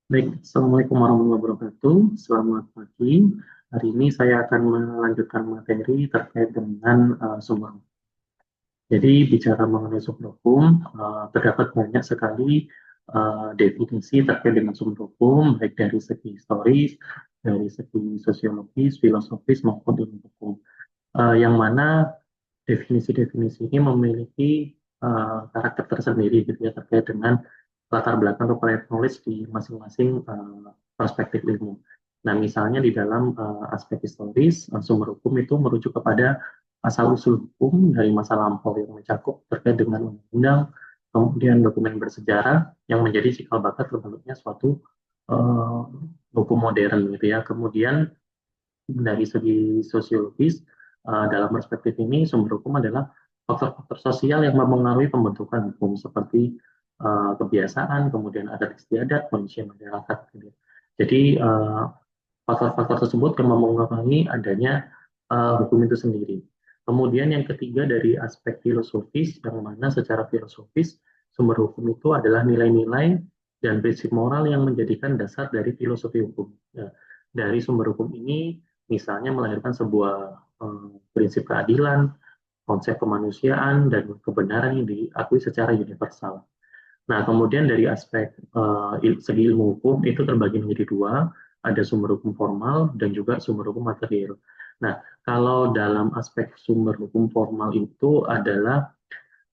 Baik, Assalamualaikum warahmatullahi wabarakatuh. Selamat pagi. Hari ini saya akan melanjutkan materi terkait dengan sumber. Jadi bicara mengenai sumber hukum, terdapat banyak sekali definisi terkait dengan sumber hukum, baik dari segi historis, dari segi sosiologis, filosofis maupun ilmu hukum. Yang mana definisi-definisi ini memiliki karakter tersendiri gitu ya terkait dengan latar belakang atau prior knowledge di masing-masing perspektif ilmu. Nah, misalnya di dalam aspek historis, sumber hukum itu merujuk kepada asal-usul hukum dari masa lampau yang mencakup terkait dengan undang-undang, kemudian dokumen bersejarah yang menjadi cikal bakal terbentuknya suatu uh, hukum modern gitu ya. Kemudian dari segi sosiologis, dalam perspektif ini sumber hukum adalah faktor-faktor sosial yang mempengaruhi pembentukan hukum seperti kebiasaan, kemudian adat istiadat, kondisi masyarakat. Gitu. Jadi faktor-faktor tersebut yang mempengaruhi adanya hukum itu sendiri. Kemudian yang ketiga dari aspek filosofis, yang mana secara filosofis sumber hukum itu adalah nilai-nilai dan prinsip moral yang menjadikan dasar dari filosofi hukum. Ya, dari sumber hukum ini misalnya melahirkan sebuah prinsip keadilan, konsep kemanusiaan, dan kebenaran yang diakui secara universal. Nah, kemudian dari aspek segi ilmu hukum itu terbagi menjadi dua, ada sumber hukum formal dan juga sumber hukum material. Nah, kalau dalam aspek sumber hukum formal itu adalah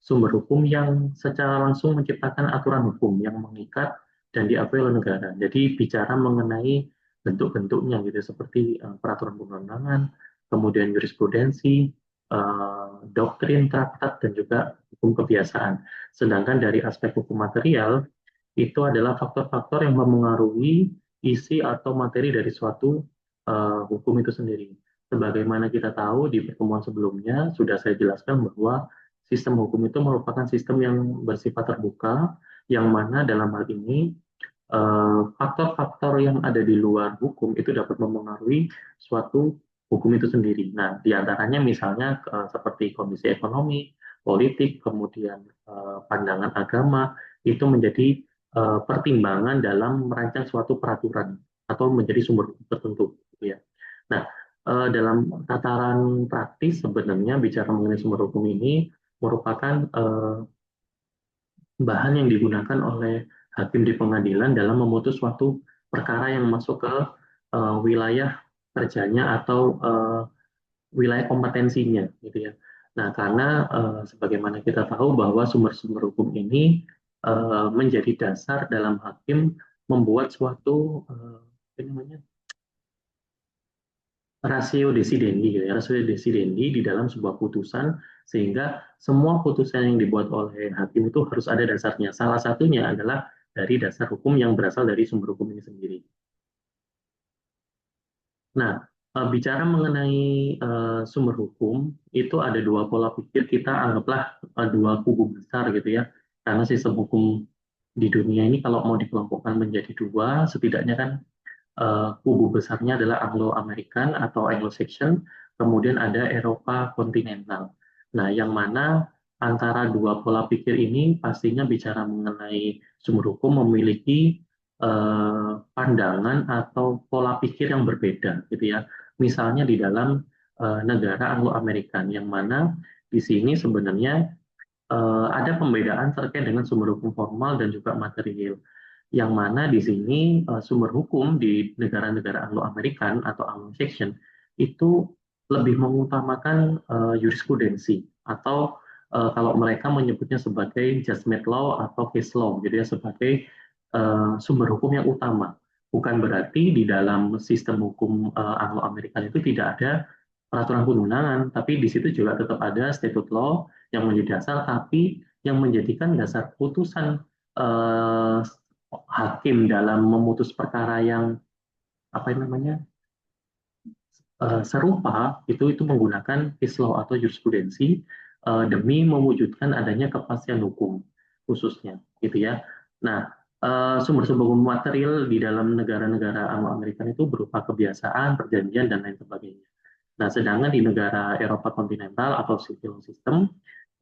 sumber hukum yang secara langsung menciptakan aturan hukum yang mengikat dan diakui oleh negara. Jadi bicara mengenai bentuk-bentuknya gitu seperti peraturan perundang-undangan, kemudian jurisprudensi, doktrin, traktat dan juga hukum kebiasaan. Sedangkan dari aspek hukum material itu adalah faktor-faktor yang memengaruhi isi atau materi dari suatu hukum itu sendiri. Sebagaimana kita tahu di pertemuan sebelumnya sudah saya jelaskan bahwa sistem hukum itu merupakan sistem yang bersifat terbuka, yang mana dalam hal ini faktor-faktor yang ada di luar hukum itu dapat memengaruhi suatu hukum itu sendiri. Nah, di antaranya misalnya seperti kondisi ekonomi, politik, kemudian pandangan agama, itu menjadi pertimbangan dalam merancang suatu peraturan atau menjadi sumber hukum tertentu. Gitu ya. Nah, dalam tataran praktis sebenarnya bicara mengenai sumber hukum ini merupakan bahan yang digunakan oleh hakim di pengadilan dalam memutus suatu perkara yang masuk ke wilayah kerjanya atau wilayah kompetensinya, gitu ya. Nah, karena sebagaimana kita tahu bahwa sumber-sumber hukum ini menjadi dasar dalam hakim membuat suatu apa namanya rasio desidendi, gitu ya, rasio desidendi di dalam sebuah putusan sehingga semua putusan yang dibuat oleh hakim itu harus ada dasarnya. Salah satunya adalah dari dasar hukum yang berasal dari sumber hukum ini sendiri. Nah, bicara mengenai sumber hukum, itu ada dua pola pikir kita anggaplah dua kubu besar gitu ya. Karena sistem hukum di dunia ini kalau mau dikelompokkan menjadi dua, setidaknya kan kubu besarnya adalah Anglo-American atau Anglo-Saxon, kemudian ada Eropa kontinental. Nah, yang mana antara dua pola pikir ini pastinya bicara mengenai sumber hukum memiliki pandangan atau pola pikir yang berbeda, gitu ya. Misalnya di dalam negara Anglo-American, yang mana di sini sebenarnya ada pembedaan terkait dengan sumber hukum formal dan juga material yang mana di sini sumber hukum di negara-negara Anglo-American atau Anglo-Saxon itu lebih mengutamakan jurisprudensi atau kalau mereka menyebutnya sebagai judgment law atau case law, jadi ya sebagai sumber hukum yang utama. Bukan berarti di dalam sistem hukum Anglo-American itu tidak ada peraturan perundangan, tapi di situ juga tetap ada statute law yang menjadi dasar, tapi yang menjadikan dasar putusan eh, hakim dalam memutus perkara yang apa namanya serupa itu menggunakan case law atau jurisprudensi demi mewujudkan adanya kepastian hukum khususnya gitu ya. Nah, sumber-sumber material di dalam negara-negara Anglo-Amerikan itu berupa kebiasaan, perjanjian dan lain sebagainya. Nah, sedangkan di negara Eropa kontinental atau civil system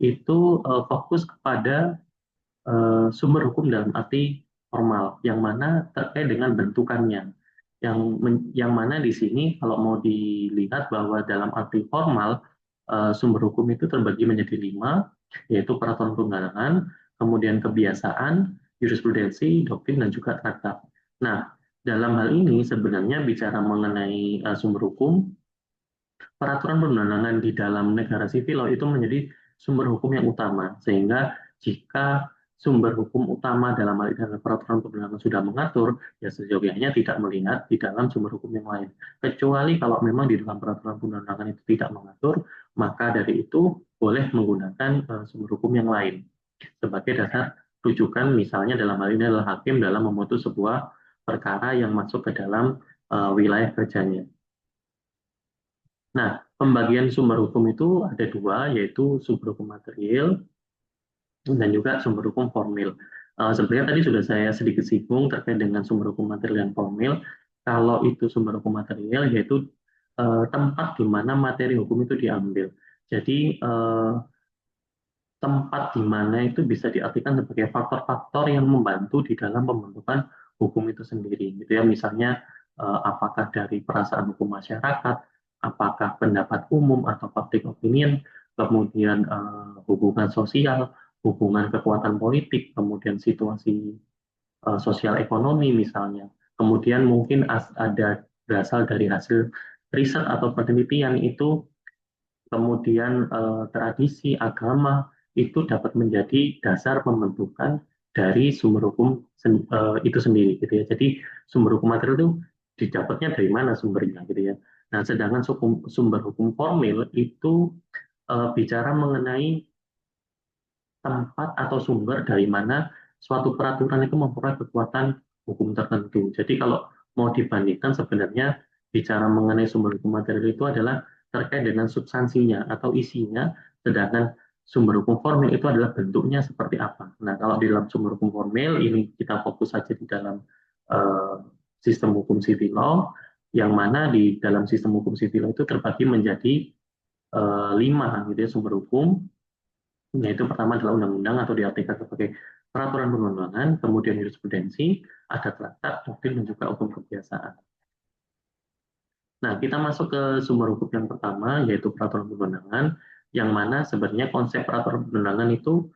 itu fokus kepada sumber hukum dalam arti formal, yang mana terkait dengan bentukannya. Yang mana di sini kalau mau dilihat bahwa dalam arti formal, sumber hukum itu terbagi menjadi 5, yaitu peraturan perundangan, kemudian kebiasaan, jurisprudensi, doktrin, dan juga traktat. Nah, dalam hal ini sebenarnya bicara mengenai sumber hukum, peraturan perundangan di dalam negara sivil law itu menjadi sumber hukum yang utama, sehingga jika sumber hukum utama dalam hal ini adalah peraturan perundangan sudah mengatur, ya seyogyanya tidak melihat di dalam sumber hukum yang lain. Kecuali kalau memang di dalam peraturan perundangan itu tidak mengatur, maka dari itu boleh menggunakan sumber hukum yang lain sebagai dasar rujukan, misalnya dalam hal ini adalah hakim dalam memutus sebuah perkara yang masuk ke dalam wilayah kerjanya. Nah, pembagian sumber hukum itu ada dua, yaitu sumber hukum material dan juga sumber hukum formil. Sebenarnya tadi sudah saya sedikit singgung terkait dengan sumber hukum material dan formil. Kalau itu sumber hukum material, yaitu tempat di mana materi hukum itu diambil. Jadi, tempat di mana itu bisa diartikan sebagai faktor-faktor yang membantu di dalam pembentukan hukum itu sendiri, gitu ya. Misalnya apakah dari perasaan hukum masyarakat, apakah pendapat umum atau public opinion, kemudian hubungan sosial, hubungan kekuatan politik, kemudian situasi sosial ekonomi misalnya. Kemudian mungkin ada berasal dari hasil riset atau penelitian itu, kemudian tradisi agama itu dapat menjadi dasar pembentukan dari sumber hukum itu sendiri, gitu ya. Jadi sumber hukum material itu didapatnya dari mana sumbernya, gitu ya. Nah, sedangkan sumber hukum formil itu bicara mengenai tempat atau sumber dari mana suatu peraturan itu memperoleh kekuatan hukum tertentu. Jadi kalau mau dibandingkan, sebenarnya bicara mengenai sumber hukum material itu adalah terkait dengan substansinya atau isinya, sedangkan sumber hukum formil itu adalah bentuknya seperti apa. Nah, kalau di dalam sumber hukum formil ini kita fokus saja di dalam uh, sistem hukum civil law, yang mana di dalam sistem hukum civil law itu terbagi menjadi 5 gitu ya sumber hukum, yaitu pertama adalah undang-undang atau diartikan sebagai peraturan perundangan, kemudian jurisprudensi, ada traktat, doktrin, dan juga hukum kebiasaan. Nah, kita masuk ke sumber hukum yang pertama, yaitu peraturan perundangan, yang mana sebenarnya konsep peraturan perundangan itu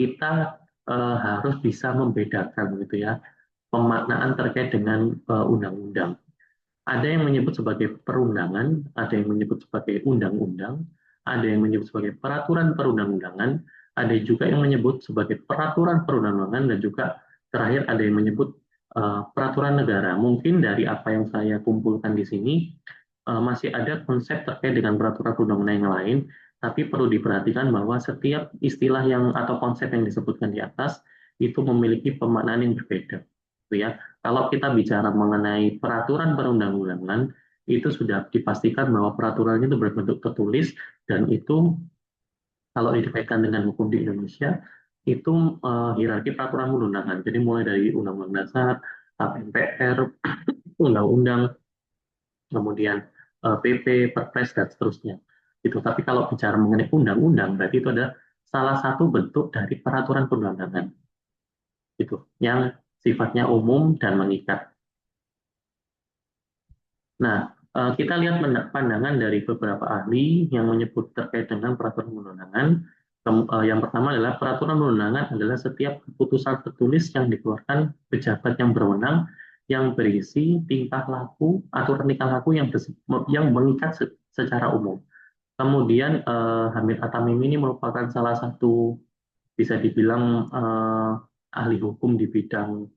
kita harus bisa membedakan, gitu ya, pemaknaan terkait dengan undang-undang. Ada yang menyebut sebagai perundangan, ada yang menyebut sebagai undang-undang, ada yang menyebut sebagai peraturan perundang-undangan, ada juga yang menyebut sebagai peraturan perundang-undangan, dan juga terakhir ada yang menyebut peraturan negara. Mungkin dari apa yang saya kumpulkan di sini masih ada konsep terkait dengan peraturan perundang-undangan yang lain, tapi perlu diperhatikan bahwa setiap istilah yang atau konsep yang disebutkan di atas itu memiliki pemaknaan yang berbeda, gitu ya. Kalau kita bicara mengenai peraturan perundang-undangan, itu sudah dipastikan bahwa peraturannya itu berbentuk tertulis, dan itu kalau dikaitkan dengan hukum di Indonesia, itu hierarki peraturan perundangan. Jadi mulai dari Undang-Undang Dasar, KPR, Undang-Undang, kemudian PP, Perpres, dan seterusnya. Itu. Tapi kalau bicara mengenai undang-undang, berarti itu adalah salah satu bentuk dari peraturan perundangan, gitu, yang sifatnya umum dan mengikat. Nah, kita lihat pandangan dari beberapa ahli yang menyebut terkait dengan peraturan perundangan. Yang pertama adalah peraturan perundangan adalah setiap keputusan tertulis yang dikeluarkan pejabat yang berwenang yang berisi tingkah laku, aturan tingkah laku yang mengikat secara umum. Kemudian Hamid Atamim ini merupakan salah satu, bisa dibilang ahli hukum di bidang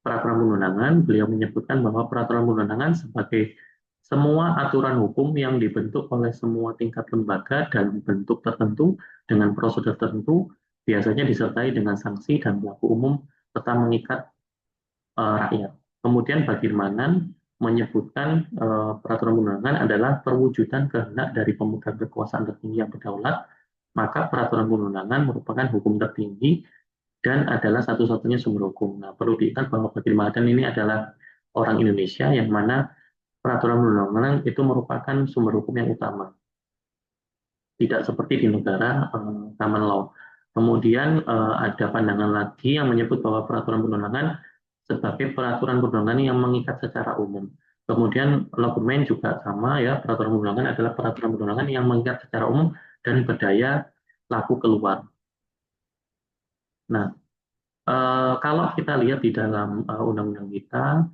peraturan perundangan. Beliau menyebutkan bahwa peraturan perundangan sebagai semua aturan hukum yang dibentuk oleh semua tingkat lembaga dan bentuk tertentu dengan prosedur tertentu, biasanya disertai dengan sanksi dan berlaku umum serta mengikat rakyat. Kemudian bagaimana menyebutkan peraturan perundangan adalah perwujudan kehendak dari pemegang kekuasaan tertinggi yang berdaulat, maka peraturan perundangan merupakan hukum tertinggi dan adalah satu-satunya sumber hukum. Nah, perlu diingat bahwa Bagirmadan ini adalah orang Indonesia, yang mana peraturan perundang-undangan itu merupakan sumber hukum yang utama. Tidak seperti di negara common law. Kemudian ada pandangan lagi yang menyebut bahwa peraturan perundangan sebagai peraturan perundangan yang mengikat secara umum. Kemudian logomen juga sama ya, peraturan perundangan adalah peraturan perundangan yang mengikat secara umum dan berdaya laku keluar. Nah, kalau kita lihat di dalam undang-undang kita,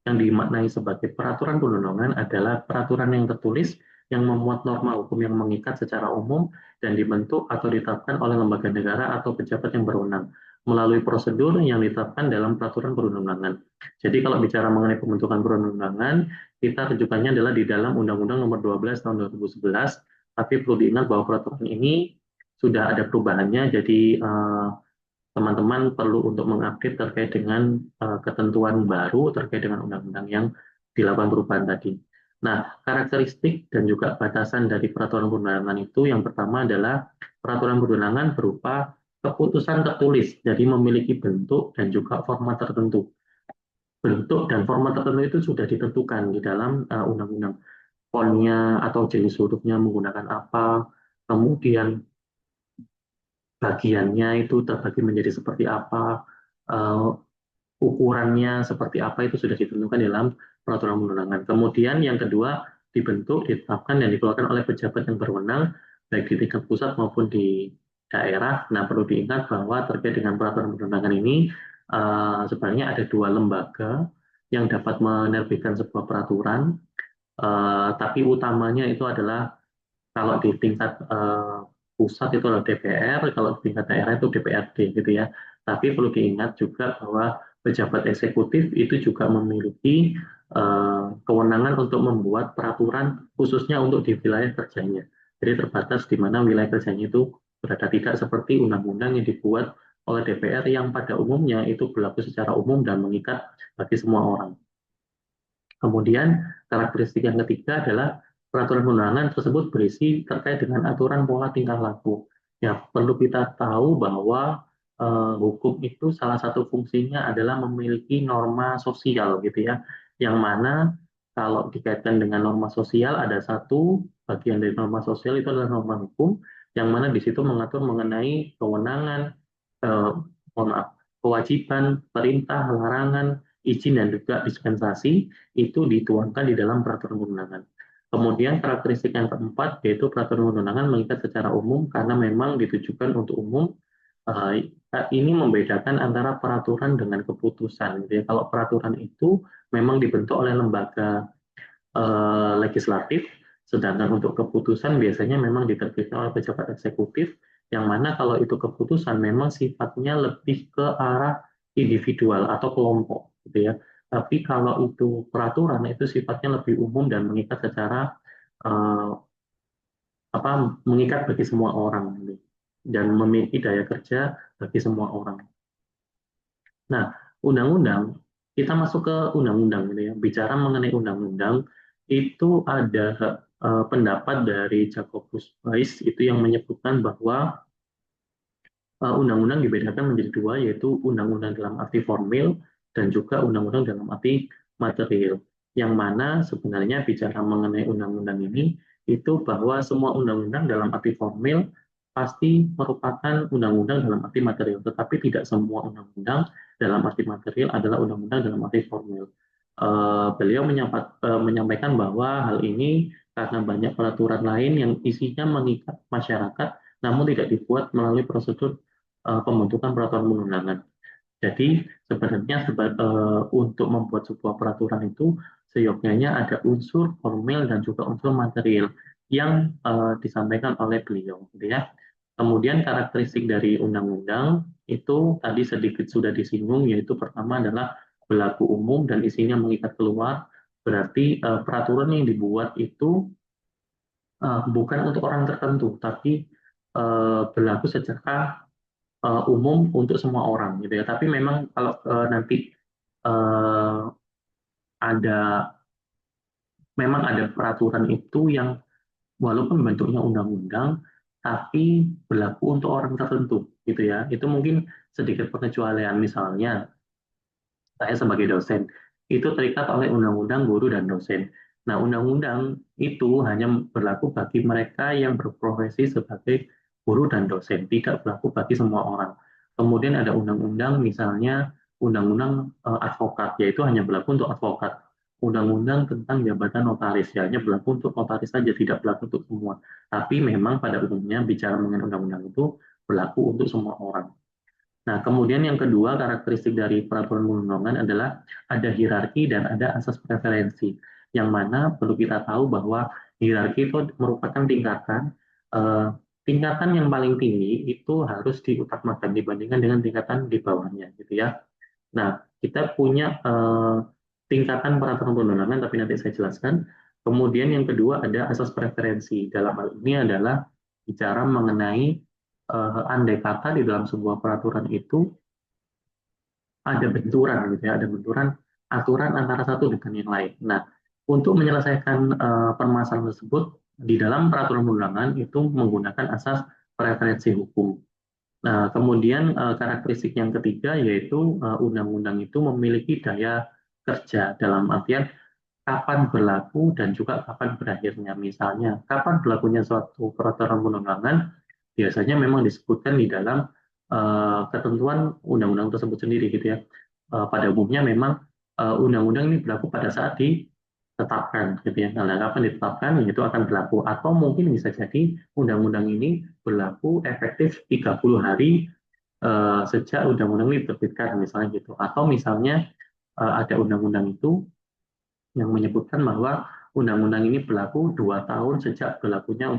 yang dimaknai sebagai peraturan perundangan adalah peraturan yang tertulis yang memuat norma hukum yang mengikat secara umum dan dibentuk atau ditetapkan oleh lembaga negara atau pejabat yang berwenang melalui prosedur yang ditetapkan dalam peraturan perundangan. Jadi kalau bicara mengenai pembentukan perundangan, kita rujukannya adalah di dalam Undang-Undang Nomor 12 Tahun 2011, tapi perlu diingat bahwa peraturan ini sudah ada perubahannya, jadi teman-teman perlu untuk mengupdate terkait dengan ketentuan baru terkait dengan undang-undang yang dilakukan perubahan tadi. Nah, karakteristik dan juga batasan dari peraturan perundangan itu yang pertama adalah peraturan perundangan berupa keputusan tertulis, jadi memiliki bentuk dan juga format tertentu. Bentuk dan format tertentu itu sudah ditentukan di dalam undang-undang. Fontnya atau jenis hurufnya menggunakan apa, kemudian bagiannya itu terbagi menjadi seperti apa, uh, ukurannya seperti apa itu sudah ditentukan dalam peraturan perundangan. Kemudian yang kedua, dibentuk, ditetapkan, dan dikeluarkan oleh pejabat yang berwenang, baik di tingkat pusat maupun di daerah. Nah, perlu diingat bahwa terkait dengan peraturan perundangan ini, sebenarnya ada dua lembaga yang dapat menerbitkan sebuah peraturan, tapi utamanya itu adalah kalau di tingkat pusat itu adalah DPR, kalau di tingkat daerah itu DPRD gitu ya. Tapi perlu diingat juga bahwa pejabat eksekutif itu juga memiliki kewenangan untuk membuat peraturan khususnya untuk di wilayah kerjanya. Jadi terbatas di mana wilayah kerjanya itu berada, tidak seperti undang-undang yang dibuat oleh DPR yang pada umumnya itu berlaku secara umum dan mengikat bagi semua orang. Kemudian karakteristik yang ketiga adalah peraturan perundangan tersebut berisi terkait dengan aturan pola tingkah laku. Ya, perlu kita tahu bahwa hukum itu salah satu fungsinya adalah memiliki norma sosial gitu ya. Yang mana kalau dikaitkan dengan norma sosial ada satu bagian dari norma sosial itu adalah norma hukum yang mana di situ mengatur mengenai kewenangan, eh, mohon maaf, kewajiban, perintah, larangan, izin dan juga dispensasi itu dituangkan di dalam peraturan perundangan. Kemudian karakteristik yang keempat yaitu peraturan perundangan mengikat secara umum karena memang ditujukan untuk umum. Eh, ini membedakan antara peraturan dengan keputusan. Gitu ya. Kalau peraturan itu memang dibentuk oleh lembaga legislatif, sedangkan untuk keputusan biasanya memang diterbitkan oleh pejabat eksekutif, yang mana kalau itu keputusan memang sifatnya lebih ke arah individual atau kelompok, gitu ya. Tapi kalau itu peraturan itu sifatnya lebih umum dan mengikat secara eh, apa mengikat bagi semua orang, gitu. Dan memiliki daya kerja bagi semua orang. Nah, undang-undang, kita masuk ke undang-undang gitu ya. Bicara mengenai undang-undang, itu ada pendapat dari Jacobus Weiss itu yang menyebutkan bahwa undang-undang dibedakan menjadi dua, yaitu undang-undang dalam arti formil dan juga undang-undang dalam arti material. Yang mana sebenarnya bicara mengenai undang-undang ini, itu bahwa semua undang-undang dalam arti formil pasti merupakan undang-undang dalam arti material, tetapi tidak semua undang-undang dalam arti material adalah undang-undang dalam arti formil. Beliau menyampaikan bahwa hal ini karena banyak peraturan lain yang isinya mengikat masyarakat, namun tidak dibuat melalui prosedur pembentukan peraturan perundangan. Jadi sebenarnya untuk membuat sebuah peraturan itu seyogyanya ada unsur formil dan juga unsur material yang disampaikan oleh beliau, gitu ya. Kemudian karakteristik dari undang-undang itu tadi sedikit sudah disinggung, yaitu pertama adalah berlaku umum dan isinya mengikat keluar. Berarti peraturan yang dibuat itu bukan untuk orang tertentu, tapi berlaku secara umum untuk semua orang gitu ya. Tapi memang kalau nanti uh, ada memang ada peraturan itu yang walaupun bentuknya undang-undang tapi berlaku untuk orang tertentu gitu ya. Itu mungkin sedikit pengecualian, misalnya saya sebagai dosen itu terikat oleh undang-undang guru dan dosen. Nah, undang-undang itu hanya berlaku bagi mereka yang berprofesi sebagai guru dan dosen, tidak berlaku bagi semua orang. Kemudian ada undang-undang, misalnya undang-undang advokat, yaitu hanya berlaku untuk advokat. Undang-undang tentang jabatan notaris, ya, hanya berlaku untuk notaris saja, tidak berlaku untuk semua. Tapi memang pada umumnya bicara mengenai undang-undang itu berlaku untuk semua orang. Nah, kemudian yang kedua, karakteristik dari peraturan perundang-undangan adalah ada hierarki dan ada asas preferensi. Yang mana perlu kita tahu bahwa hierarki itu merupakan tingkatan, eh, tingkatan yang paling tinggi itu harus diutamakan dibandingkan dengan tingkatan di bawahnya, gitu ya. Nah, kita punya tingkatan peraturan perundang-undangan, tapi nanti saya jelaskan. Kemudian yang kedua ada asas preferensi. Dalam hal ini adalah bicara mengenai andai kata di dalam sebuah peraturan itu ada benturan gitu ya, ada benturan aturan antara satu dengan yang lain. Nah, untuk menyelesaikan permasalahan tersebut di dalam peraturan perundangan itu menggunakan asas preferensi hukum. Nah, kemudian karakteristik yang ketiga yaitu undang-undang itu memiliki daya kerja dalam artian kapan berlaku dan juga kapan berakhirnya. Misalnya, kapan berlakunya suatu peraturan perundangan biasanya memang disebutkan di dalam ketentuan undang-undang tersebut sendiri gitu ya. Pada umumnya memang undang-undang ini berlaku pada saat ditetapkan gitu ya. Nah, kapan ditetapkan itu akan berlaku atau mungkin bisa jadi undang-undang ini berlaku efektif 30 hari sejak undang-undang ini diterbitkan misalnya gitu. Atau misalnya ada undang-undang itu yang menyebutkan bahwa undang-undang ini berlaku 2 tahun sejak berlakunya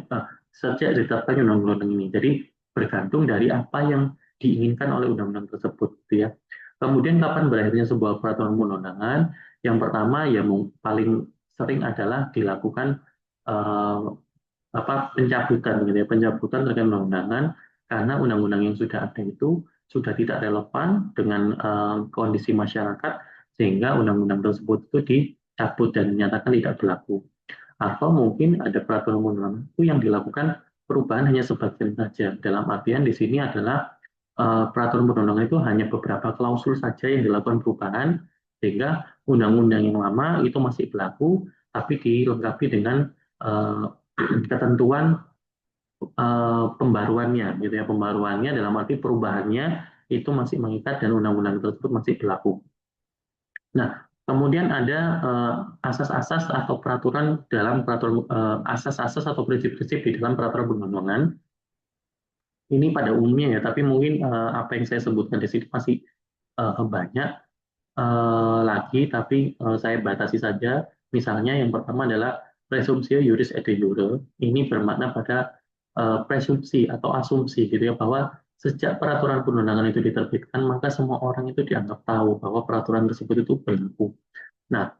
sejak ditetapkan undang-undang ini. Jadi bergantung dari apa yang diinginkan oleh undang-undang tersebut, gitu ya. Kemudian kapan berakhirnya sebuah peraturan perundang-undangan? Yang pertama ya paling sering adalah dilakukan eh, pencabutan gitu ya, pencabutan terkait undang-undangan karena undang-undang yang sudah ada itu sudah tidak relevan dengan kondisi masyarakat sehingga undang-undang tersebut itu dicabut dan dinyatakan tidak berlaku. Atau mungkin ada peraturan undang-undang itu yang dilakukan perubahan hanya sebagian saja. Dalam artian di sini adalah peraturan perundang-undangan itu hanya beberapa klausul saja yang dilakukan perubahan sehingga undang-undang yang lama itu masih berlaku tapi dilengkapi dengan eh, ketentuan pembaruannya gitu ya, pembaruannya dalam arti perubahannya itu masih mengikat dan undang-undang tersebut masih berlaku. Nah, kemudian ada asas-asas atau peraturan dalam peraturan asas-asas atau prinsip-prinsip di dalam peraturan perundang-undangan ini pada umumnya ya, tapi mungkin apa yang saya sebutkan di sini masih banyak lagi, tapi saya batasi saja. Misalnya yang pertama adalah presumptio juris et de jure. Ini bermakna pada presumpsi atau asumsi gitu ya bahwa sejak peraturan perundangan itu diterbitkan maka semua orang itu dianggap tahu bahwa peraturan tersebut itu berlaku. Nah,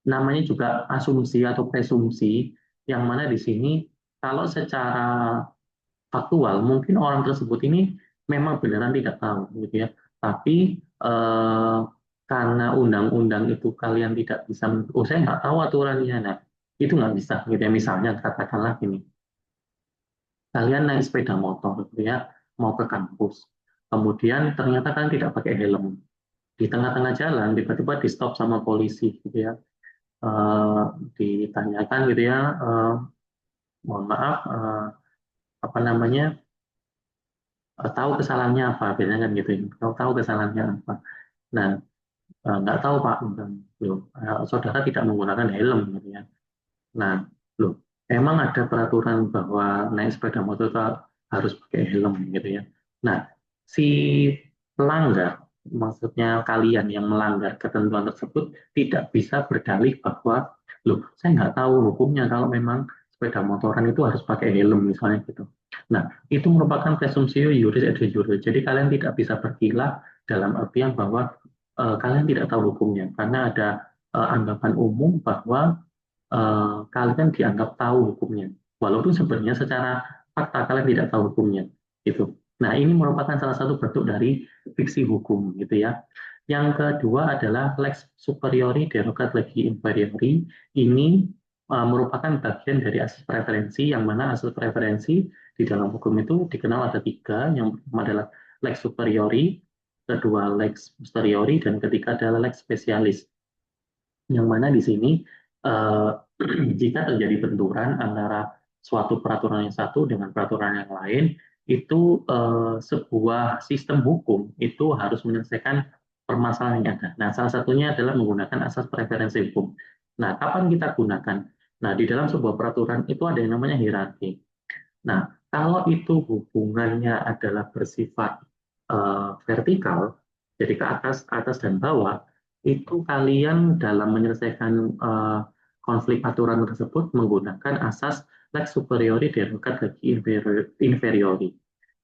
namanya juga asumsi atau presumpsi yang mana di sini kalau secara faktual mungkin orang tersebut ini memang beneran tidak tahu gitu ya. Tapi karena undang-undang itu kalian tidak bisa, oh saya nggak tahu aturannya, nah itu nggak bisa gitu ya. Misalnya katakanlah gini, kalian naik sepeda motor gitu ya, mau ke kampus, kemudian ternyata kalian tidak pakai helm, di tengah-tengah jalan tiba-tiba di stop sama polisi gitu ya. Eh, Ditanyakan gitu ya, mohon maaf, apa namanya, tahu kesalahannya apa, biasanya kan gitu ya, tahu kesalahannya apa. Nah, nggak tahu Pak, loh, saudara tidak menggunakan helm gitu ya. Nah, loh, emang ada peraturan bahwa naik sepeda motor itu harus pakai helm gitu ya. Nah, si pelanggar, maksudnya kalian yang melanggar ketentuan tersebut tidak bisa berdalih bahwa, loh, saya nggak tahu hukumnya kalau memang sepeda motoran itu harus pakai helm misalnya gitu. Nah, itu merupakan presumpsi juris et jure. Jadi kalian tidak bisa berkilah dalam artian bahwa kalian tidak tahu hukumnya karena ada anggapan umum bahwa kalian dianggap tahu hukumnya, walaupun sebenarnya secara fakta kalian tidak tahu hukumnya, gitu. Nah, ini merupakan salah satu bentuk dari fiksi hukum, gitu ya. Yang kedua adalah lex superiori derogat legi inferiori. Ini merupakan bagian dari asas preferensi, yang mana asas preferensi di dalam hukum itu dikenal ada tiga. Yang pertama adalah lex superiori, kedua lex posteriori, dan ketiga adalah lex specialis. Yang mana di sini eh, jika terjadi benturan antara suatu peraturan yang satu dengan peraturan yang lain, itu sebuah sistem hukum itu harus menyelesaikan permasalahan yang ada. Nah, salah satunya adalah menggunakan asas preferensi hukum. Nah, kapan kita gunakan? Nah, di dalam sebuah peraturan itu ada yang namanya hierarki. Nah, kalau itu hubungannya adalah bersifat vertikal, jadi ke atas, atas dan bawah, itu kalian dalam menyelesaikan konflik aturan tersebut menggunakan asas lex superiori derogat legi inferiori.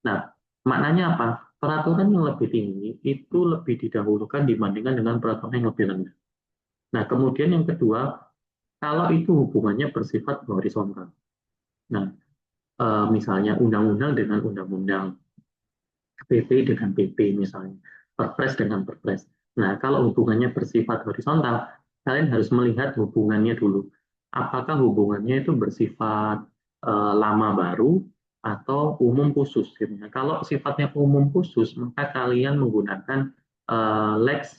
Nah, maknanya apa? Peraturan yang lebih tinggi itu lebih didahulukan dibandingkan dengan peraturan yang lebih rendah. Nah, kemudian yang kedua, kalau itu hubungannya bersifat horizontal. Nah, misalnya undang-undang dengan undang-undang, PP dengan PP misalnya, Perpres dengan Perpres. Nah, kalau hubungannya bersifat horizontal, kalian harus melihat hubungannya dulu. Apakah hubungannya itu bersifat lama baru atau umum khusus gitu ya. Kalau sifatnya umum khusus, maka kalian menggunakan lex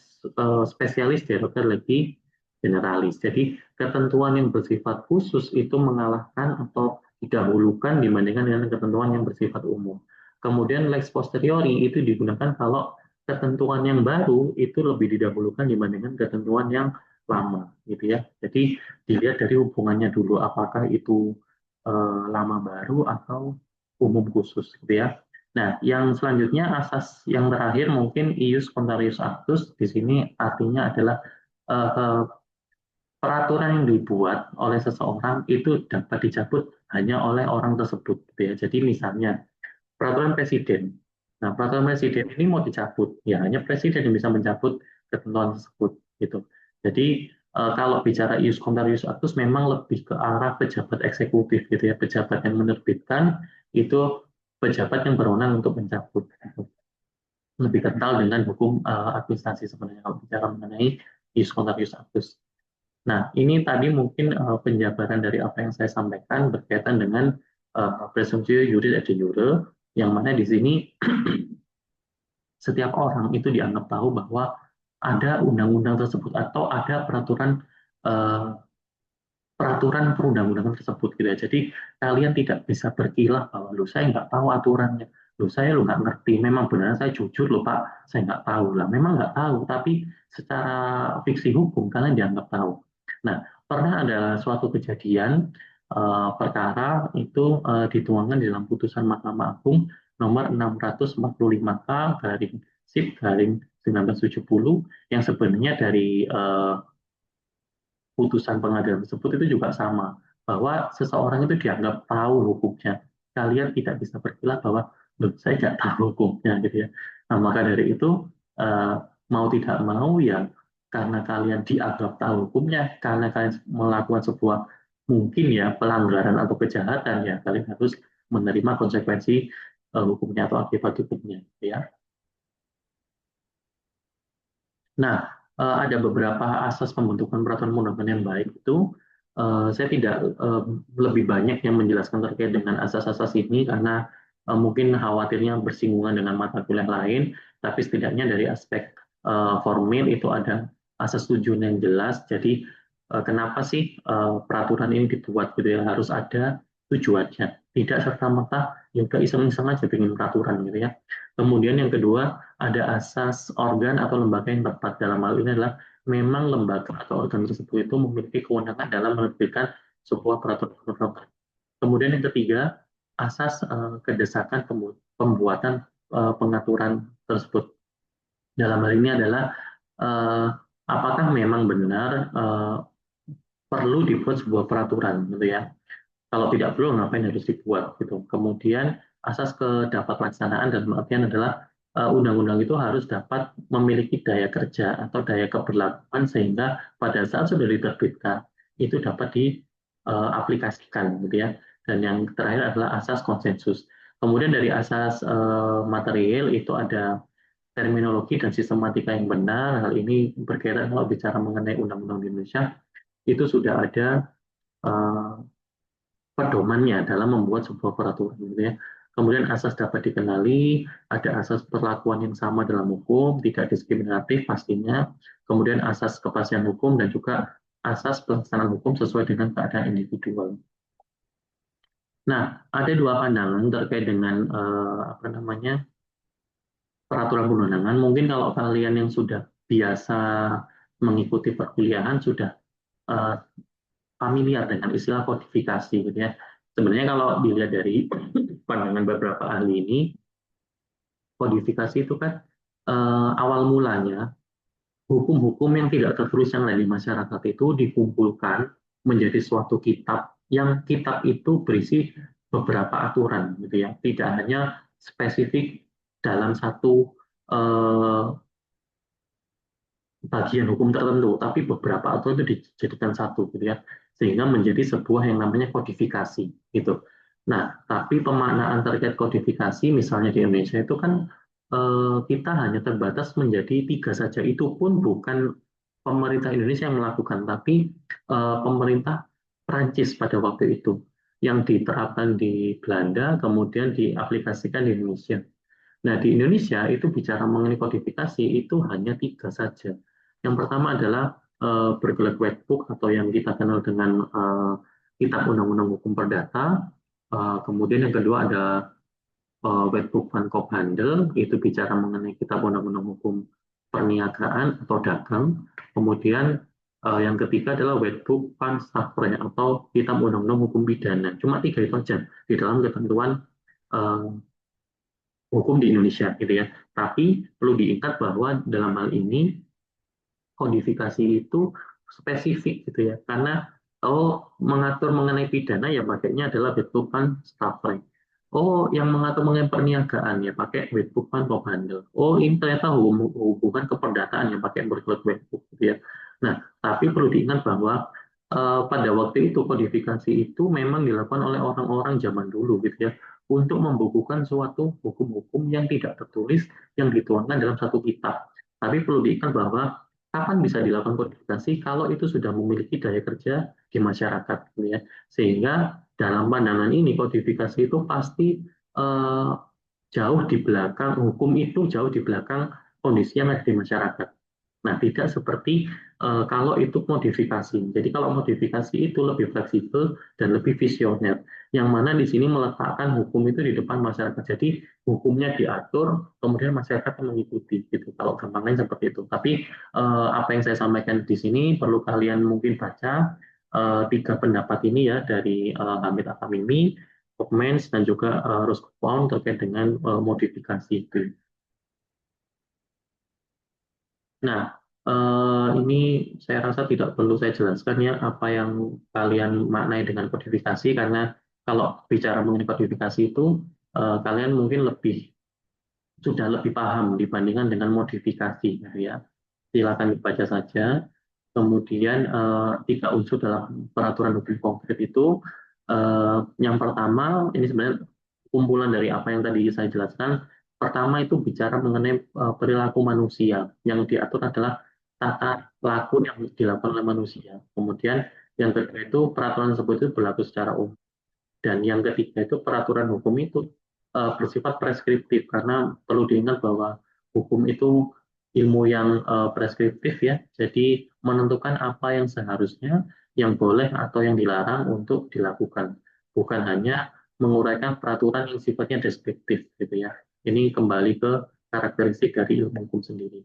spesialis derogat legi generalis. Jadi ketentuan yang bersifat khusus itu mengalahkan atau didahulukan dibandingkan dengan ketentuan yang bersifat umum. Kemudian lex posteriori itu digunakan kalau ketentuan yang baru itu lebih didahulukan dibandingkan ketentuan yang lama, gitu ya. Jadi dilihat dari hubungannya dulu, apakah itu lama baru atau umum khusus, gitu ya. Nah, yang selanjutnya asas yang terakhir mungkin ius contrarius actus. Di sini artinya adalah eh, peraturan yang dibuat oleh seseorang itu dapat dicabut hanya oleh orang tersebut, gitu ya. Jadi misalnya peraturan presiden. Nah, peraturan presiden ini mau dicabut, ya hanya presiden yang bisa mencabut ketentuan tersebut, gitu. Jadi kalau bicara ius contrarius actus memang lebih ke arah pejabat eksekutif, gitu ya, pejabat yang menerbitkan itu pejabat yang berwenang untuk mencabut. Gitu. Lebih kental dengan hukum administrasi sebenarnya kalau bicara mengenai ius contrarius actus. Nah, ini tadi mungkin penjabaran dari apa yang saya sampaikan berkaitan dengan presumpsi juris et jure, yang mana di sini setiap orang itu dianggap tahu bahwa ada undang-undang tersebut atau ada peraturan eh, peraturan perundang-undangan tersebut gitu ya. Jadi kalian tidak bisa berkilah bahwa lu saya nggak tahu aturannya, lu saya lu nggak ngerti. Memang benar saya jujur loh Pak, saya nggak tahu lah. Memang nggak tahu, tapi secara fiksi hukum kalian dianggap tahu. Nah, pernah ada suatu kejadian perkara itu dituangkan di dalam putusan Mahkamah Agung nomor 645K garing SIP garing 1970 yang sebenarnya dari putusan pengadilan tersebut itu juga sama, bahwa seseorang itu dianggap tahu hukumnya. Kalian tidak bisa berkilah bahwa saya tidak tahu hukumnya gitu ya. Nah, maka dari itu eh, mau tidak mau ya karena kalian dianggap tahu hukumnya, karena kalian melakukan sebuah mungkin ya pelanggaran atau kejahatan ya kalian harus menerima konsekuensi hukumnya atau akibat hukumnya ya. Nah, ada beberapa asas pembentukan peraturan perundang-undangan yang baik itu. Saya tidak lebih banyak yang menjelaskan terkait dengan asas-asas ini karena mungkin khawatirnya bersinggungan dengan mata kuliah lain, tapi setidaknya dari aspek formil itu ada asas tujuan yang jelas. Jadi kenapa sih peraturan ini dibuat gitu ya? Harus ada tujuannya. Tidak serta-merta ya udah iseng-iseng aja bikin peraturan gitu ya. Kemudian yang kedua ada asas organ atau lembaga yang tepat. Dalam hal ini adalah memang lembaga atau organ tersebut itu memiliki kewenangan dalam menerbitkan sebuah peraturan perundang-undangan. Kemudian yang ketiga, asas kedesakan pembuatan pengaturan tersebut. Dalam hal ini adalah eh, apakah memang benar perlu dibuat sebuah peraturan, gitu ya. Kalau tidak perlu, ngapain harus dibuat gitu. Kemudian asas kedapat pelaksanaan dan artian adalah undang-undang itu harus dapat memiliki daya kerja atau daya keberlakuan sehingga pada saat sudah diterbitkan itu dapat diaplikasikan gitu ya. Dan yang terakhir adalah asas konsensus. Kemudian dari asas material itu ada terminologi dan sistematika yang benar. Hal ini berkaitan kalau bicara mengenai undang-undang di Indonesia itu sudah ada eh, pedomannya dalam membuat sebuah peraturan gitu ya. Kemudian asas dapat dikenali, ada asas perlakuan yang sama dalam hukum, tidak diskriminatif pastinya. Kemudian asas kepastian hukum dan juga asas pelaksanaan hukum sesuai dengan keadaan individual. Nah, ada dua pandangan terkait dengan apa namanya peraturan perundangan. Mungkin kalau kalian yang sudah biasa mengikuti perkuliahan sudah eh, familiar dengan istilah kodifikasi, gitu ya. Sebenarnya kalau dilihat dari pandangan beberapa ahli ini, kodifikasi itu kan awal mulanya hukum-hukum yang tidak tertulis yang lain di masyarakat itu dikumpulkan menjadi suatu kitab yang kitab itu berisi beberapa aturan, gitu ya. Tidak hanya spesifik dalam satu eh, bagian hukum tertentu, tapi beberapa aturan itu dijadikan satu, gitu ya, sehingga menjadi sebuah yang namanya kodifikasi, gitu. Nah, tapi pemaknaan terkait kodifikasi, misalnya di Indonesia itu kan kita hanya terbatas menjadi tiga saja. Itu pun bukan pemerintah Indonesia yang melakukan, tapi pemerintah Prancis pada waktu itu yang diterapkan di Belanda, kemudian diaplikasikan di Indonesia. Nah, di Indonesia itu bicara mengenai kodifikasi itu hanya tiga saja. Yang pertama adalah bergelar white book atau yang kita kenal dengan Kitab Undang-Undang Hukum Perdata. Kemudian yang kedua ada white book Van Kop Handel, itu bicara mengenai Kitab Undang-Undang Hukum Perniagaan atau Dagang. Kemudian yang ketiga adalah white book Van Stafford atau Kitab Undang-Undang Hukum Pidana. Cuma tiga itu saja di dalam ketentuan eh, hukum di Indonesia, gitu ya. Tapi perlu diingat bahwa dalam hal ini kodifikasi itu spesifik, gitu ya, karena mengatur mengenai pidana ya pakainya adalah Wetboek Staffel. Oh, yang mengatur mengenai perniagaan ya pakai Wetboek Handel. Oh, ini ternyata hubungan keperdataan yang pakai Berkeley Wetboek, gitu ya. Nah, tapi perlu diingat bahwa pada waktu itu kodifikasi itu memang dilakukan oleh orang-orang zaman dulu, gitu ya, untuk membukukan suatu hukum-hukum yang tidak tertulis yang dituangkan dalam satu kitab. Tapi perlu diingat bahwa kapan bisa dilakukan kodifikasi kalau itu sudah memiliki daya kerja di masyarakat, gitu ya. Sehingga dalam pandangan ini kodifikasi itu pasti eh, jauh di belakang hukum itu jauh di belakang kondisi yang ada di masyarakat. Nah, tidak seperti kalau itu modifikasi. Jadi kalau modifikasi itu lebih fleksibel dan lebih visioner. Yang mana di sini meletakkan hukum itu di depan masyarakat. Jadi hukumnya diatur, kemudian masyarakat mengikuti. Gitu. Kalau gampangnya seperti itu. Tapi apa yang saya sampaikan di sini perlu kalian mungkin baca tiga pendapat ini ya dari Hamid Akamimi, Hopmans, dan juga Roscoe terkait dengan modifikasi itu. Nah, ini saya rasa tidak perlu saya jelaskan ya apa yang kalian maknai dengan kodifikasi, karena kalau bicara mengenai kodifikasi itu kalian mungkin sudah lebih paham dibandingkan dengan modifikasi, gitu ya. Silakan dibaca saja. Kemudian tiga unsur dalam peraturan hukum konkret itu, yang pertama ini sebenarnya kumpulan dari apa yang tadi saya jelaskan. Pertama itu bicara mengenai perilaku manusia. Yang diatur adalah tata laku yang dilakukan oleh manusia. Kemudian yang kedua itu peraturan tersebut itu berlaku secara umum. Dan yang ketiga itu peraturan hukum itu bersifat preskriptif, karena perlu diingat bahwa hukum itu ilmu yang preskriptif ya. Jadi menentukan apa yang seharusnya, yang boleh atau yang dilarang untuk dilakukan. Bukan hanya menguraikan peraturan yang sifatnya deskriptif, gitu ya. Ini kembali ke karakteristik dari ilmu hukum sendiri.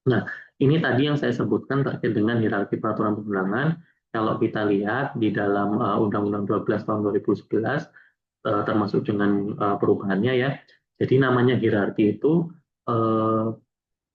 Nah, ini tadi yang saya sebutkan terkait dengan hierarki peraturan perundangan. Kalau kita lihat di dalam Undang-Undang 12 tahun 2011, termasuk dengan perubahannya ya. Jadi namanya hierarki itu eh,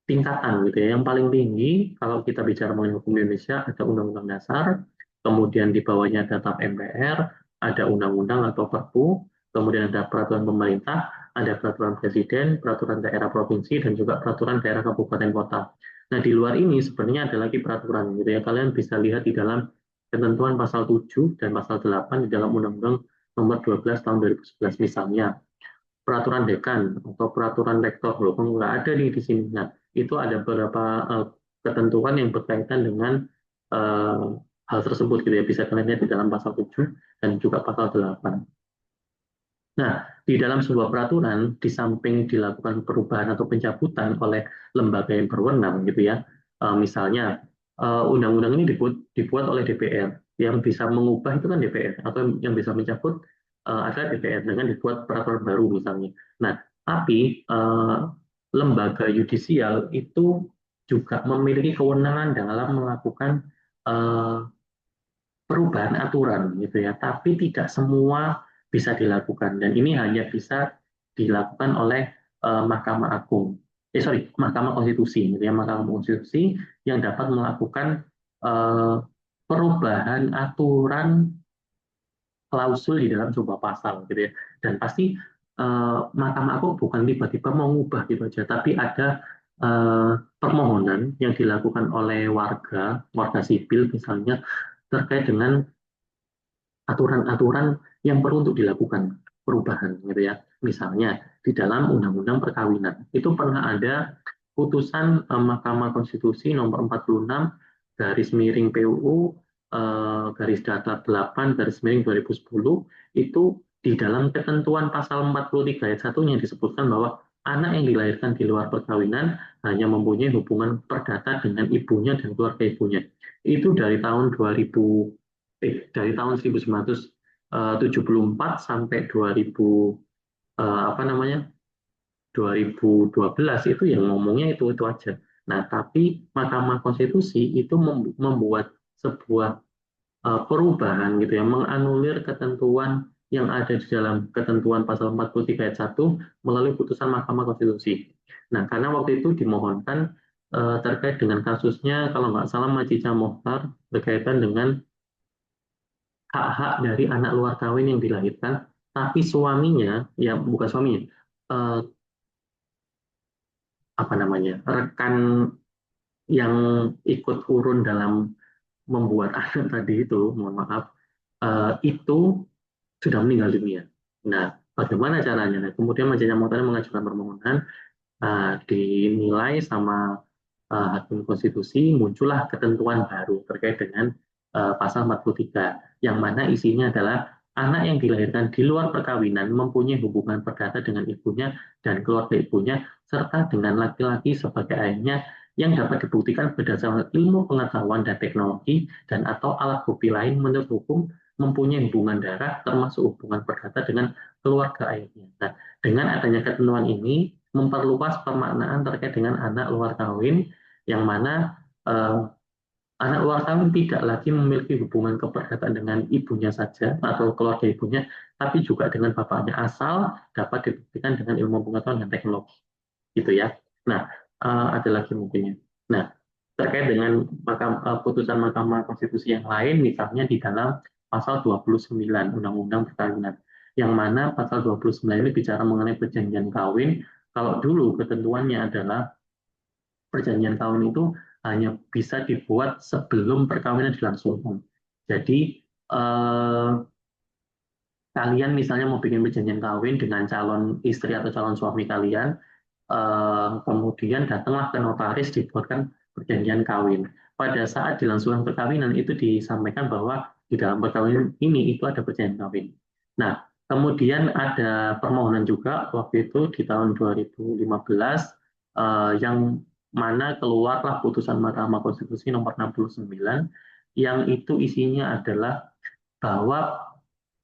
tingkatan, gitu ya. Yang paling tinggi kalau kita bicara mengenai hukum Indonesia ada Undang-Undang Dasar, kemudian di bawahnya ada TAP MPR, ada undang-undang atau Perpu, kemudian ada peraturan pemerintah, ada peraturan presiden, peraturan daerah provinsi, dan juga peraturan daerah kabupaten kota. Nah, di luar ini sebenarnya ada lagi peraturan, gitu ya. Kalian bisa lihat di dalam ketentuan pasal 7 dan pasal 8 di dalam Undang-Undang nomor 12 tahun 2011 misalnya peraturan dekan atau peraturan rektor, loh nggak ada nih di sini. Nah, itu ada beberapa ketentuan yang berkaitan dengan uh, hal tersebut, gitu ya, bisa kalian lihat di dalam pasal 7 dan juga pasal 8. Nah, di dalam sebuah peraturan, di samping dilakukan perubahan atau pencabutan oleh lembaga yang berwenang, gitu ya, misalnya undang-undang ini dibuat oleh DPR, yang bisa mengubah itu kan DPR, atau yang bisa mencabut adalah DPR dengan dibuat peraturan baru misalnya. Nah, tapi lembaga yudisial itu juga memiliki kewenangan dalam melakukan eh, perubahan aturan gitu ya, tapi tidak semua bisa dilakukan dan ini hanya bisa dilakukan oleh Mahkamah Agung. Sorry, Mahkamah Konstitusi gitu ya, Mahkamah Konstitusi yang dapat melakukan eh, perubahan aturan klausul di dalam sebuah pasal gitu ya. Dan pasti Mahkamah Agung bukan tiba-tiba mau mengubah gitu aja, tapi ada permohonan yang dilakukan oleh warga sipil misalnya terkait dengan aturan-aturan yang perlu untuk dilakukan perubahan gitu ya. Misalnya di dalam Undang-Undang Perkawinan itu pernah ada putusan Mahkamah Konstitusi nomor 46 garis miring PUU garis datar 8 garis miring 2010 itu di dalam ketentuan pasal 43 ayat 1 yang disebutkan bahwa anak yang dilahirkan di luar perkawinan hanya mempunyai hubungan perdata dengan ibunya dan keluarga ibunya. Itu dari tahun 2000 dari tahun 1974 sampai 2000 apa namanya 2012 itu yang ngomongnya itu aja. Nah, tapi Mahkamah Konstitusi itu membuat sebuah perubahan gitu ya, menganulir ketentuan yang ada di dalam ketentuan pasal 43 ayat 1 melalui putusan Mahkamah Konstitusi. Nah, karena waktu itu dimohonkan terkait dengan kasusnya kalau nggak salah Macica Mohtar berkaitan dengan hak-hak dari anak luar kawin yang dilahirkan, tapi suaminya, ya bukan suaminya, eh, apa namanya, rekan yang ikut urun dalam membuat anak tadi itu, mohon maaf, itu sudah meninggal dunia. Nah, bagaimana caranya? Nah, kemudian Majelis Muhtar mengajukan permohonan, dinilai sama Hakim Konstitusi, muncullah ketentuan baru terkait dengan pasal 43, yang mana isinya adalah anak yang dilahirkan di luar perkawinan mempunyai hubungan perdata dengan ibunya dan keluarga ibunya, serta dengan laki-laki sebagai ayahnya yang dapat dibuktikan berdasarkan ilmu pengetahuan dan teknologi dan atau alat bukti lain menurut hukum mempunyai hubungan darah termasuk hubungan perdata dengan keluarga ayahnya. Nah, dengan adanya ketentuan ini memperluas pemaknaan terkait dengan anak luar kawin yang mana anak luar kawin tidak lagi memiliki hubungan keperdataan dengan ibunya saja atau keluarga ibunya, tapi juga dengan bapaknya asal dapat dibuktikan dengan ilmu pengetahuan dan teknologi, gitu ya. Nah, ada lagi mungkinnya. Nah, terkait dengan putusan Mahkamah Konstitusi yang lain, misalnya di dalam pasal 29 Undang-Undang Perkawinan, yang mana pasal 29 ini bicara mengenai perjanjian kawin. Kalau dulu ketentuannya adalah perjanjian kawin itu hanya bisa dibuat sebelum perkawinan dilangsungkan. Jadi kalian misalnya mau bikin perjanjian kawin dengan calon istri atau calon suami kalian, kemudian datanglah ke notaris dibuatkan perjanjian kawin. Pada saat dilangsungkan perkawinan itu disampaikan bahwa di dalam perkawinan ini itu ada perjanjian kawin. Nah, kemudian ada permohonan juga waktu itu di tahun 2015 yang mana keluarlah putusan Mahkamah Konstitusi nomor 69 yang itu isinya adalah bahwa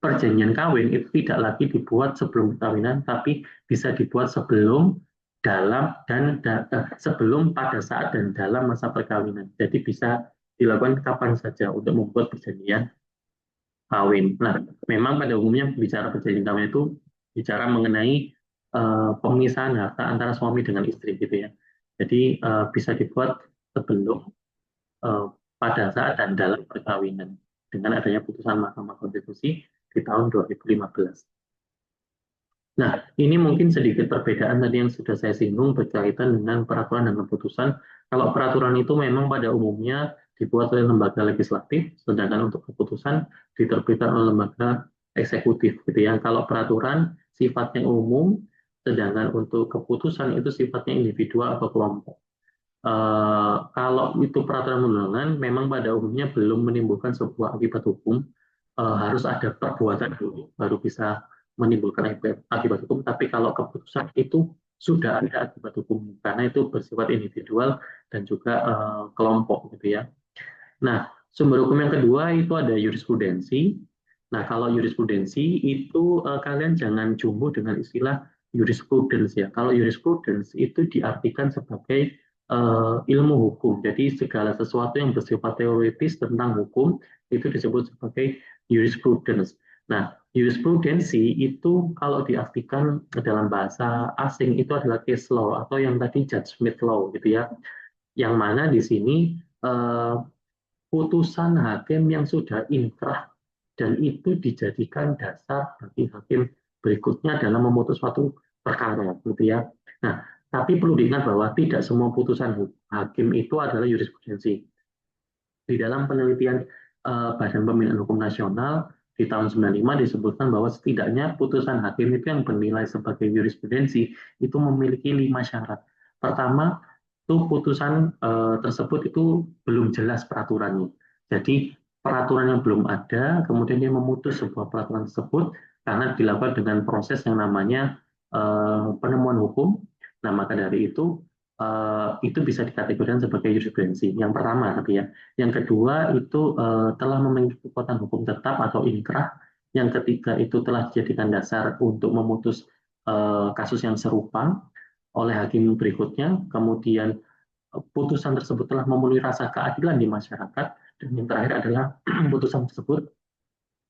perjanjian kawin itu tidak lagi dibuat sebelum perkawinan, tapi bisa dibuat sebelum, dalam, dan sebelum, pada saat, dan dalam masa perkawinan. Jadi bisa dilakukan kapan saja untuk membuat perjanjian kawin. Nah, memang pada umumnya bicara perjanjian kawin itu bicara mengenai pemisahan harta antara suami dengan istri gitu ya. Jadi bisa dibuat sebelum, eh, pada saat, dan dalam perkawinan dengan adanya putusan Mahkamah Konstitusi di tahun 2015. Nah, ini mungkin sedikit perbedaan tadi yang sudah saya singgung berkaitan dengan peraturan dan keputusan. Kalau peraturan itu memang pada umumnya dibuat oleh lembaga legislatif, sedangkan untuk keputusan diterbitkan oleh lembaga eksekutif, gitu ya. Kalau peraturan sifatnya umum, sedangkan untuk keputusan itu sifatnya individual atau kelompok. Kalau itu peraturan perundangan, memang pada umumnya belum menimbulkan sebuah akibat hukum. Harus ada perbuatan dulu, baru bisa menimbulkan akibat hukum. Tapi kalau keputusan itu sudah ada akibat hukum, karena itu bersifat individual dan juga kelompok, gitu ya. Nah, sumber hukum yang kedua itu ada jurisprudensi. Nah, kalau jurisprudensi itu kalian jangan jumbo dengan istilah jurisprudence ya. Kalau jurisprudence itu diartikan sebagai ilmu hukum. Jadi segala sesuatu yang bersifat teoritis tentang hukum itu disebut sebagai jurisprudence. Nah, jurisprudensi itu kalau diartikan dalam bahasa asing itu adalah case law atau yang tadi judgment law gitu ya. Yang mana di sini eh, putusan hakim yang sudah inkrah dan itu dijadikan dasar bagi hakim berikutnya dalam memutus suatu perkara, gitu ya. Nah, tapi perlu diingat bahwa tidak semua putusan hakim itu adalah jurisprudensi. Di dalam penelitian Badan Pembinaan Hukum Nasional di tahun 95 disebutkan bahwa setidaknya putusan hakim itu yang bernilai sebagai jurisprudensi itu memiliki 5 syarat. Pertama, itu putusan tersebut itu belum jelas peraturannya. Jadi peraturannya belum ada, kemudian dia memutus sebuah peraturan tersebut karena dilakukan dengan proses yang namanya penemuan hukum. Nah, maka dari itu bisa dikategorikan sebagai jurisprudensi. Yang pertama, tapi ya. Yang kedua itu telah memiliki kekuatan hukum tetap atau inkrah. Yang ketiga itu telah dijadikan dasar untuk memutus kasus yang serupa oleh hakim berikutnya. Kemudian putusan tersebut telah memenuhi rasa keadilan di masyarakat. Dan yang terakhir adalah putusan tersebut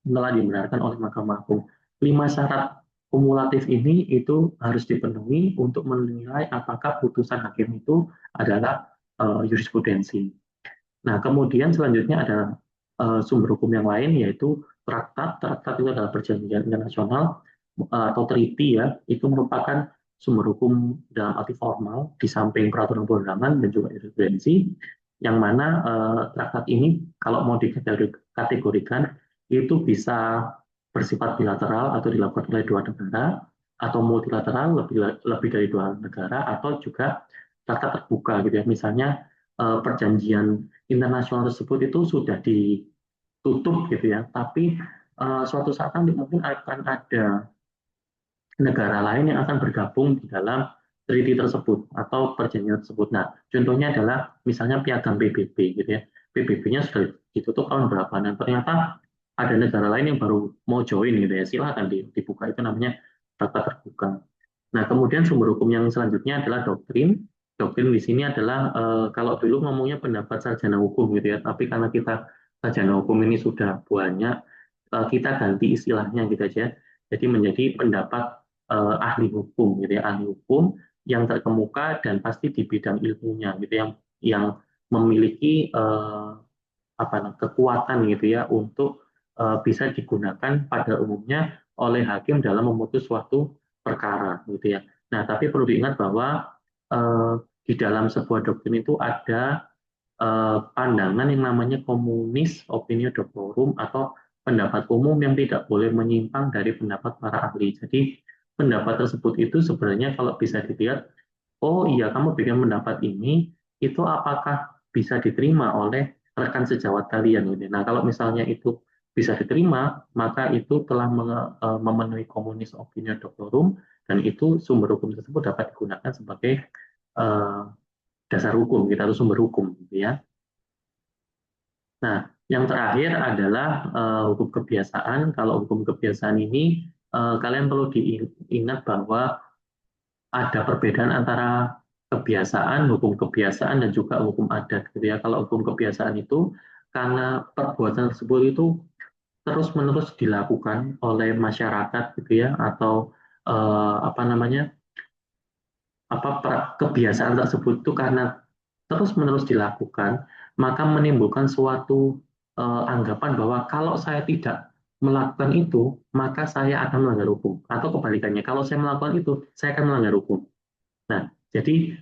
telah dibenarkan oleh Mahkamah Agung. 5 syarat kumulatif ini itu harus dipenuhi untuk menilai apakah putusan hakim itu adalah jurisprudensi. Nah, kemudian selanjutnya ada sumber hukum yang lain yaitu traktat. Traktat itu adalah perjanjian internasional atau treaty ya. Itu merupakan sumber hukum dalam arti formal di samping peraturan perundangan dan juga jurisprudensi yang mana traktat ini kalau mau dikategorikan itu bisa bersifat bilateral atau dilakukan oleh dua negara atau multilateral lebih dari dua negara atau juga traktat terbuka gitu ya. Misalnya perjanjian internasional tersebut itu sudah ditutup gitu ya, tapi suatu saat nanti mungkin akan ada negara lain yang akan bergabung di dalam treaty tersebut atau perjanjian tersebut. Nah, contohnya adalah misalnya piagam PBB gitu ya. PBB-nya sudah ditutup tahun berapa dan ternyata ada negara lain yang baru mau join gitu ya. Silakan dibuka itu namanya data terbuka. Nah, kemudian sumber hukum yang selanjutnya adalah doktrin. Doktrin di sini adalah kalau dulu ngomongnya pendapat sarjana hukum gitu ya, tapi karena kita sarjana hukum ini sudah banyak, kita ganti istilahnya gitu aja. Jadi menjadi pendapat ahli hukum gitu ya, ahli hukum yang terkemuka dan pasti di bidang ilmunya gitu yang memiliki apa kekuatan gitu ya untuk bisa digunakan pada umumnya oleh hakim dalam memutus suatu perkara gitu ya. Nah, tapi perlu diingat bahwa eh, di dalam sebuah doktrin itu ada pandangan yang namanya komunis opinio doctorum atau pendapat umum yang tidak boleh menyimpang dari pendapat para ahli. Jadi pendapat tersebut itu sebenarnya kalau bisa dilihat, oh iya kamu bikin pendapat ini, itu apakah bisa diterima oleh rekan sejawat kalian gitu. Nah kalau misalnya itu bisa diterima, maka itu telah memenuhi komunis opinio doctorum dan itu sumber hukum tersebut dapat digunakan sebagai eh, dasar hukum kita atau sumber hukum gitu ya. Nah, yang terakhir adalah hukum kebiasaan. Kalau hukum kebiasaan ini kalian perlu diingat bahwa ada perbedaan antara kebiasaan, hukum kebiasaan dan juga hukum adat gitu ya. Kalau hukum kebiasaan itu karena perbuatan tersebut itu terus-menerus dilakukan oleh masyarakat gitu ya atau apa namanya kebiasaan tersebut itu karena terus-menerus dilakukan, maka menimbulkan suatu anggapan bahwa kalau saya tidak melakukan itu, maka saya akan melanggar hukum. Atau kebalikannya, kalau saya melakukan itu, saya akan melanggar hukum. Nah, jadi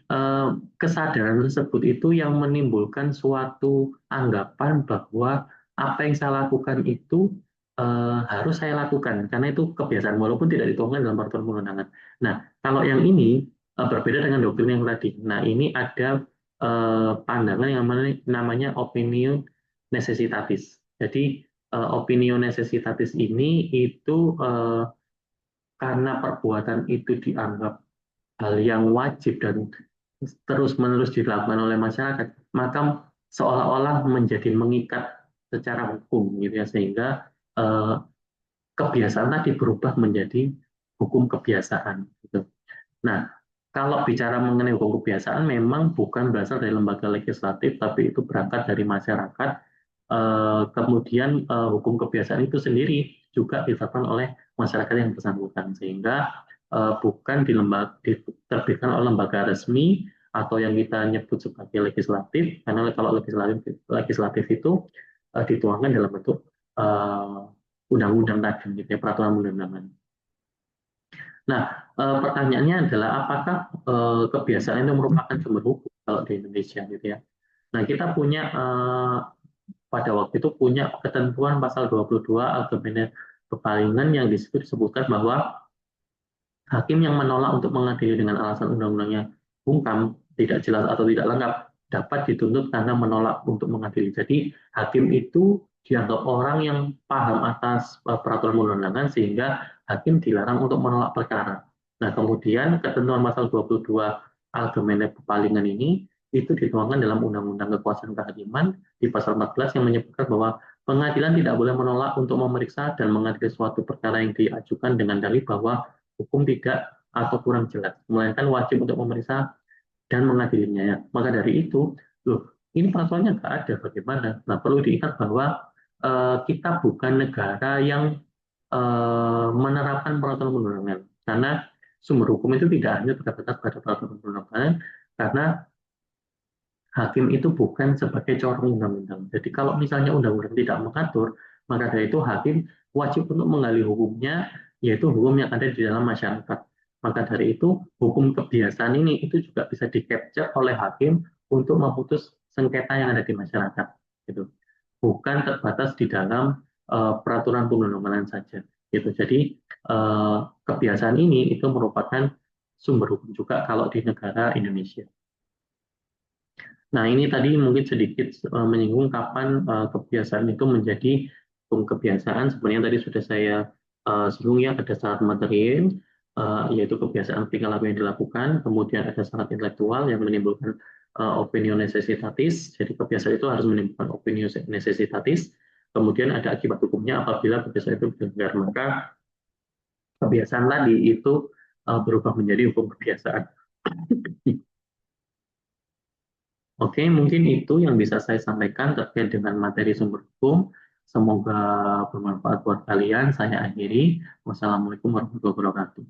kesadaran tersebut itu yang menimbulkan suatu anggapan bahwa apa yang saya lakukan itu harus saya lakukan karena itu kebiasaan walaupun tidak dituangkan dalam peraturan perundangan. Nah, kalau yang ini berbeda dengan doktrin yang tadi. Nah, ini ada pandangan yang namanya opinion necessitatis. Jadi opinion necessitatis ini itu karena perbuatan itu dianggap hal yang wajib dan terus-menerus dilakukan oleh masyarakat, maka seolah-olah menjadi mengikat secara hukum gitu ya sehingga eh, kebiasaan tadi berubah menjadi hukum kebiasaan. Gitu. Nah, kalau bicara mengenai hukum kebiasaan, memang bukan berasal dari lembaga legislatif, tapi itu berangkat dari masyarakat. Kemudian hukum kebiasaan itu sendiri juga ditetapkan oleh masyarakat yang bersangkutan, sehingga bukan diterbitkan oleh lembaga resmi atau yang kita nyebut sebagai legislatif, karena kalau legislatif itu dituangkan dalam bentuk undang-undang tadi, gitu ya, peraturan undang-undangan. Nah, pertanyaannya adalah apakah kebiasaan itu merupakan sumber hukum kalau di Indonesia gitu ya. Nah, kita punya pada waktu itu punya ketentuan pasal 22 Algemene Pepalingan yang disebutkan bahwa hakim yang menolak untuk mengadili dengan alasan undang-undangnya bungkam, tidak jelas atau tidak lengkap, dapat dituntut karena menolak untuk mengadili. Jadi hakim itu dianggap orang yang paham atas peraturan perundangan sehingga hakim dilarang untuk menolak perkara. Nah, kemudian ketentuan pasal 22 Algemene Pepalingan ini itu dituangkan dalam Undang-Undang Kekuasaan Kehakiman di pasal 14 yang menyebutkan bahwa pengadilan tidak boleh menolak untuk memeriksa dan mengadili suatu perkara yang diajukan dengan dalih bahwa hukum tidak atau kurang jelas, melainkan wajib untuk memeriksa dan mengadilinya. Ya. Maka dari itu, loh, ini peraturannya nggak ada, bagaimana? Nah, perlu diingat bahwa kita bukan negara yang menerapkan peraturan perundangan, karena sumber hukum itu tidak hanya terbatas pada peraturan perundangan, karena hakim itu bukan sebagai corong undang-undang. Jadi kalau misalnya undang-undang tidak mengatur, maka dari itu hakim wajib untuk menggali hukumnya, yaitu hukum yang ada di dalam masyarakat. Maka dari itu, hukum kebiasaan ini itu juga bisa di-capture oleh hakim untuk memutus sengketa yang ada di masyarakat. Gitu. Bukan terbatas di dalam peraturan perundang-undangan saja. Gitu. Jadi kebiasaan ini itu merupakan sumber hukum juga kalau di negara Indonesia. Nah, ini tadi mungkin sedikit menyinggung kapan kebiasaan itu menjadi hukum kebiasaan. Sebenarnya tadi sudah saya singgung ya, ada syarat material, yaitu kebiasaan perilaku yang dilakukan, kemudian ada syarat intelektual yang menimbulkan opinio necessitatis, jadi kebiasaan itu harus menimbulkan opinio necessitatis, kemudian ada akibat hukumnya apabila kebiasaan itu dilanggar, maka kebiasaan tadi itu berubah menjadi hukum kebiasaan. Oke, mungkin itu yang bisa saya sampaikan terkait dengan materi sumber hukum. Semoga bermanfaat buat kalian. Saya akhiri. Wassalamualaikum warahmatullahi wabarakatuh.